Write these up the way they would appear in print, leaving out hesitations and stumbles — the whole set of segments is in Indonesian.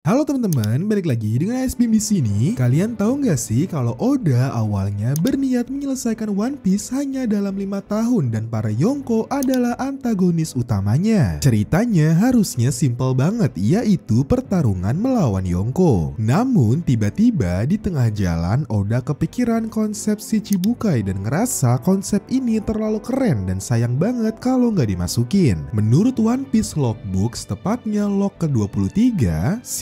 Halo teman-teman, balik lagi dengan SBM di sini. Kalian tahu nggak sih kalau Oda awalnya berniat menyelesaikan One Piece hanya dalam 5 tahun dan para Yonko adalah antagonis utamanya. Ceritanya harusnya simpel banget, yaitu pertarungan melawan Yonko. Namun tiba-tiba di tengah jalan Oda kepikiran konsep Shichibukai dan ngerasa konsep ini terlalu keren dan sayang banget kalau nggak dimasukin. Menurut One Piece Logbooks, tepatnya log ke-23,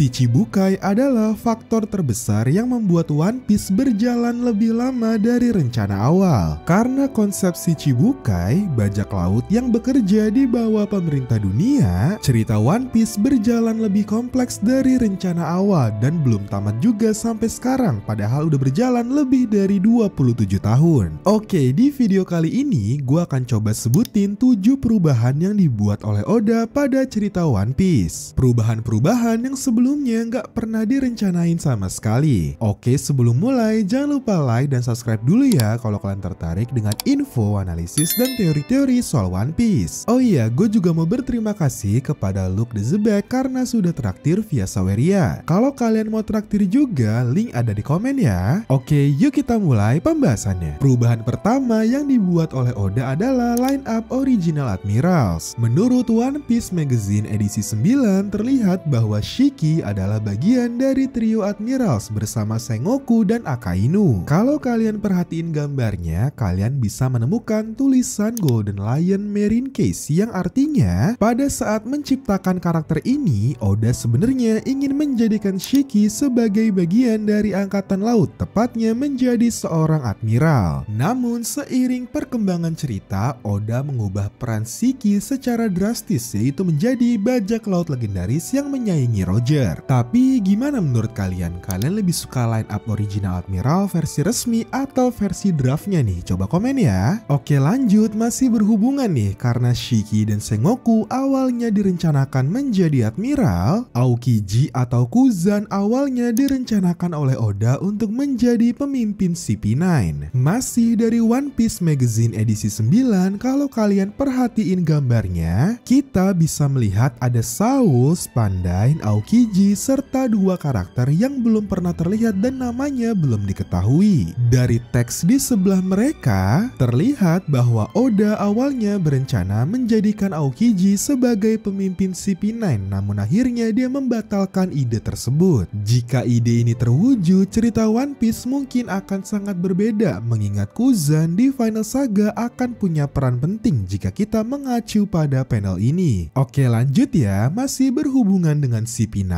Shichibukai adalah faktor terbesar yang membuat One Piece berjalan lebih lama dari rencana awal. Karena konsep Shichibukai, bajak laut yang bekerja di bawah pemerintah dunia, cerita One Piece berjalan lebih kompleks dari rencana awal dan belum tamat juga sampai sekarang, padahal udah berjalan lebih dari 27 tahun. Oke, di video kali ini gue akan coba sebutin 7 perubahan yang dibuat oleh Oda pada cerita One Piece. Perubahan-perubahan yang sebelumnya nggak pernah direncanain sama sekali. Oke, sebelum mulai jangan lupa like dan subscribe dulu ya kalau kalian tertarik dengan info, analisis, dan teori-teori soal One Piece. Oh iya, gue juga mau berterima kasih kepada Luke the Zebek karena sudah traktir via Saweria. Kalau kalian mau traktir juga, link ada di komen ya. Oke, yuk kita mulai pembahasannya. Perubahan pertama yang dibuat oleh Oda adalah line up original Admirals. Menurut One Piece Magazine edisi 9, terlihat bahwa Shiki adalah bagian dari trio Admirals bersama Sengoku dan Akainu. Kalau kalian perhatiin gambarnya, kalian bisa menemukan tulisan Golden Lion Marine Case yang artinya pada saat menciptakan karakter ini, Oda sebenarnya ingin menjadikan Shiki sebagai bagian dari angkatan laut, tepatnya menjadi seorang admiral. Namun seiring perkembangan cerita, Oda mengubah peran Shiki secara drastis, yaitu menjadi bajak laut legendaris yang menyaingi Roger. Tapi gimana menurut kalian? Kalian lebih suka line up original Admiral versi resmi atau versi draftnya nih? Coba komen ya. Oke, lanjut, masih berhubungan nih, karena Shiki dan Sengoku awalnya direncanakan menjadi Admiral, Aokiji atau Kuzan awalnya direncanakan oleh Oda untuk menjadi pemimpin CP9. Masih dari One Piece Magazine edisi 9, kalau kalian perhatiin gambarnya, kita bisa melihat ada Saul, Spandain, Aokiji, serta dua karakter yang belum pernah terlihat dan namanya belum diketahui. Dari teks di sebelah mereka, terlihat bahwa Oda awalnya berencana menjadikan Aokiji sebagai pemimpin CP9, namun akhirnya dia membatalkan ide tersebut. Jika ide ini terwujud, cerita One Piece mungkin akan sangat berbeda, mengingat Kuzan di Final Saga akan punya peran penting jika kita mengacu pada panel ini. Oke, lanjut ya, masih berhubungan dengan CP9.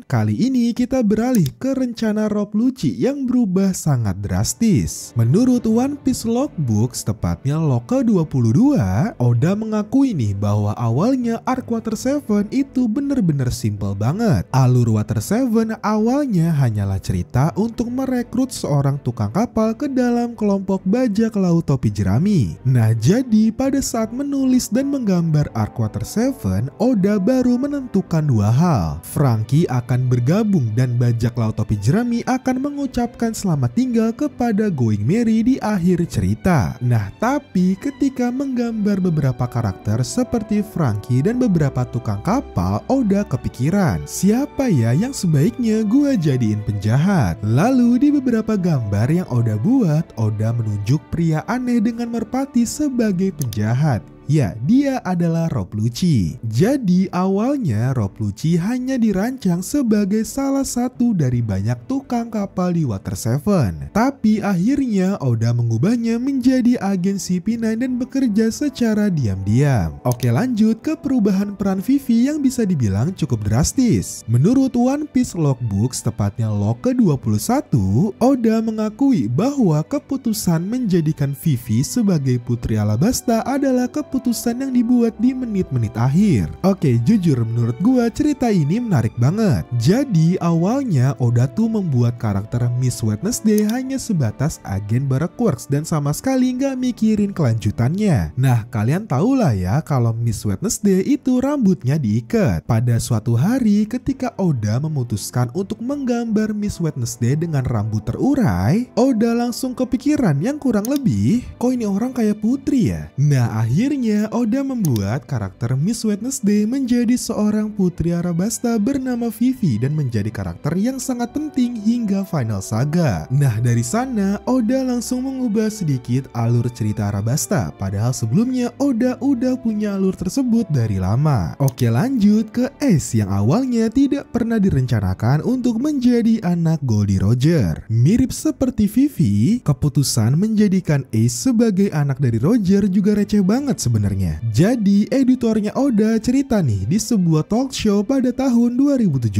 Kali ini kita beralih ke rencana Rob Lucci yang berubah sangat drastis. Menurut One Piece Logbooks, tepatnya log ke-22, Oda mengakui nih bahwa awalnya arc Water 7 itu bener-bener simple banget. Alur Water 7 awalnya hanyalah cerita untuk merekrut seorang tukang kapal ke dalam kelompok bajak laut topi jerami. Nah, jadi pada saat menulis dan menggambar arc Water 7, Oda baru menentukan dua hal. Franky akan bergabung dan bajak laut topi jerami akan mengucapkan selamat tinggal kepada Going Merry di akhir cerita. Nah, tapi ketika menggambar beberapa karakter seperti Franky dan beberapa tukang kapal, Oda kepikiran, siapa ya yang sebaiknya gua jadiin penjahat? Lalu di beberapa gambar yang Oda buat, Oda menunjuk pria aneh dengan merpati sebagai penjahat. Ya, dia adalah Rob Lucci. Jadi awalnya Rob Lucci hanya dirancang sebagai salah satu dari banyak tukang kapal di Water 7. Tapi akhirnya Oda mengubahnya menjadi agen CP9 dan bekerja secara diam-diam. Oke, lanjut ke perubahan peran Vivi yang bisa dibilang cukup drastis. Menurut One Piece Logbooks, tepatnya log ke-21, Oda mengakui bahwa keputusan menjadikan Vivi sebagai Putri Alabasta adalah keputusan yang dibuat di menit-menit akhir. Oke, jujur menurut gua cerita ini menarik banget. Jadi awalnya Oda tuh membuat karakter Miss Wednesday hanya sebatas agen Baroque dan sama sekali nggak mikirin kelanjutannya. Nah, kalian tahu lah ya kalau Miss Wednesday itu rambutnya diikat. Pada suatu hari ketika Oda memutuskan untuk menggambar Miss Wednesday dengan rambut terurai, Oda langsung kepikiran yang kurang lebih, kok ini orang kayak putri ya? Nah, akhirnya Sebelumnya, Oda membuat karakter Miss Wednesday menjadi seorang putri Arabasta bernama Vivi dan menjadi karakter yang sangat penting hingga final saga. Nah, dari sana Oda langsung mengubah sedikit alur cerita Arabasta, padahal sebelumnya Oda udah punya alur tersebut dari lama. Oke, lanjut ke Ace yang awalnya tidak pernah direncanakan untuk menjadi anak Goldie Roger. Mirip seperti Vivi, keputusan menjadikan Ace sebagai anak dari Roger juga receh banget sebenarnya. Jadi editornya Oda cerita nih di sebuah talk show pada tahun 2017.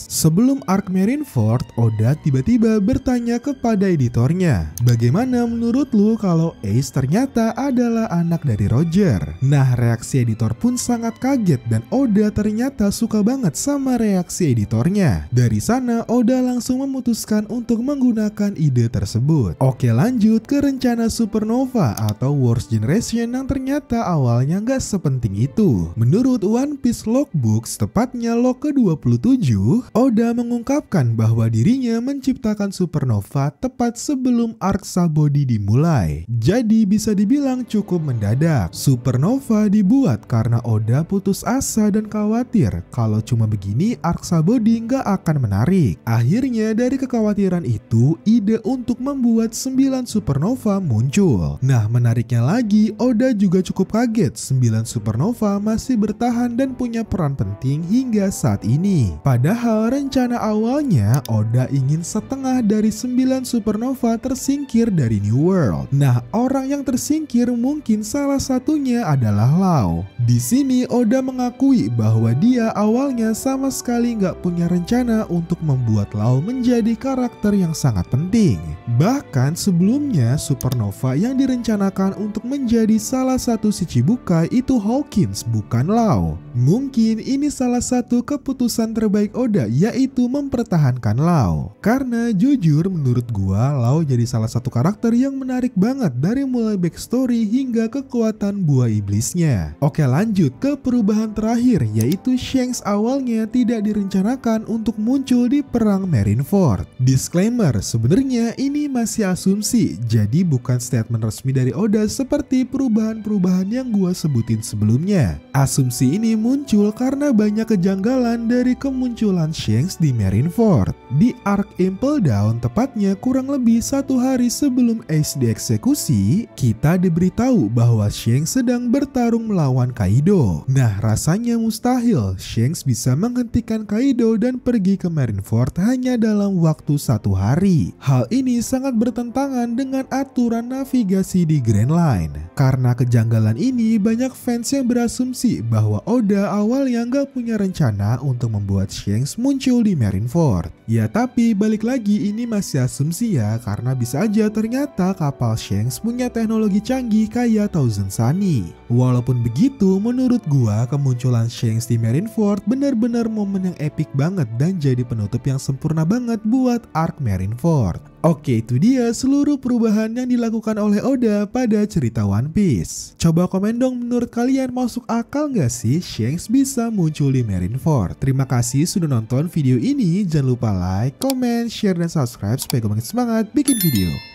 Sebelum arc Marineford, Oda tiba-tiba bertanya kepada editornya, bagaimana menurut lu kalau Ace ternyata adalah anak dari Roger? Nah, reaksi editor pun sangat kaget dan Oda ternyata suka banget sama reaksi editornya. Dari sana Oda langsung memutuskan untuk menggunakan ide tersebut. Oke, lanjut ke rencana Supernova atau Worst Generation yang ternyata awalnya nggak sepenting itu. Menurut One Piece Logbooks, tepatnya log ke-27, Oda mengungkapkan bahwa dirinya menciptakan Supernova tepat sebelum arc Sabaody dimulai. Jadi bisa dibilang cukup mendadak. Supernova dibuat karena Oda putus asa dan khawatir kalau cuma begini arc Sabaody nggak akan menarik. Akhirnya dari kekhawatiran itu, ide untuk membuat 9 Supernova muncul. Nah, menariknya lagi, Oda juga cukup kaget 9 Supernova masih bertahan dan punya peran penting hingga saat ini. Padahal rencana awalnya Oda ingin setengah dari 9 Supernova tersingkir dari New World. Nah, orang yang tersingkir mungkin salah satunya adalah Law. Di sini Oda mengakui bahwa dia awalnya sama sekali nggak punya rencana untuk membuat Law menjadi karakter yang sangat penting. Bahkan sebelumnya Supernova yang direncanakan untuk menjadi salah satu Shichibukai itu Hawkins, bukan Law. Mungkin ini salah satu keputusan terbaik Oda, yaitu mempertahankan Law. Karena jujur menurut gua Law jadi salah satu karakter yang menarik banget dari mulai backstory hingga kekuatan buah iblisnya. Oke, lanjut ke perubahan terakhir, yaitu Shanks awalnya tidak direncanakan untuk muncul di perang Marineford. Disclaimer, sebenarnya ini masih asumsi, jadi bukan statement resmi dari Oda seperti perubahan-perubahan yang gua sebutin sebelumnya. Asumsi ini muncul karena banyak kejanggalan dari kemunculan Shanks di Marineford. Di arc Impel Down, tepatnya kurang lebih 1 hari sebelum Ace dieksekusi, kita diberitahu bahwa Shanks sedang bertarung melawan Kaido. Nah, rasanya mustahil Shanks bisa menghentikan Kaido dan pergi ke Marineford hanya dalam waktu 1 hari. Hal ini sangat bertentangan dengan aturan navigasi di Grand Line. Karena kejanggalan ini, banyak fans yang berasumsi bahwa Oda awalnya nggak punya rencana untuk membuat Shanks muncul di Marineford. Ya, tapi balik lagi ini masih asumsi ya, karena bisa aja ternyata kapal Shanks punya teknologi canggih kayak Thousand Sunny. Walaupun begitu, menurut gua kemunculan Shanks di Marineford benar-benar momen yang epic banget dan jadi penutup yang sempurna banget buat arc Marineford. Oke, itu dia seluruh perubahan yang dilakukan oleh Oda pada cerita One Piece. Coba komen dong, menurut kalian masuk akal nggak sih Shanks bisa muncul di Marineford? Terima kasih sudah nonton video ini. Jangan lupa like, comment, share, dan subscribe supaya gue makin semangat bikin video.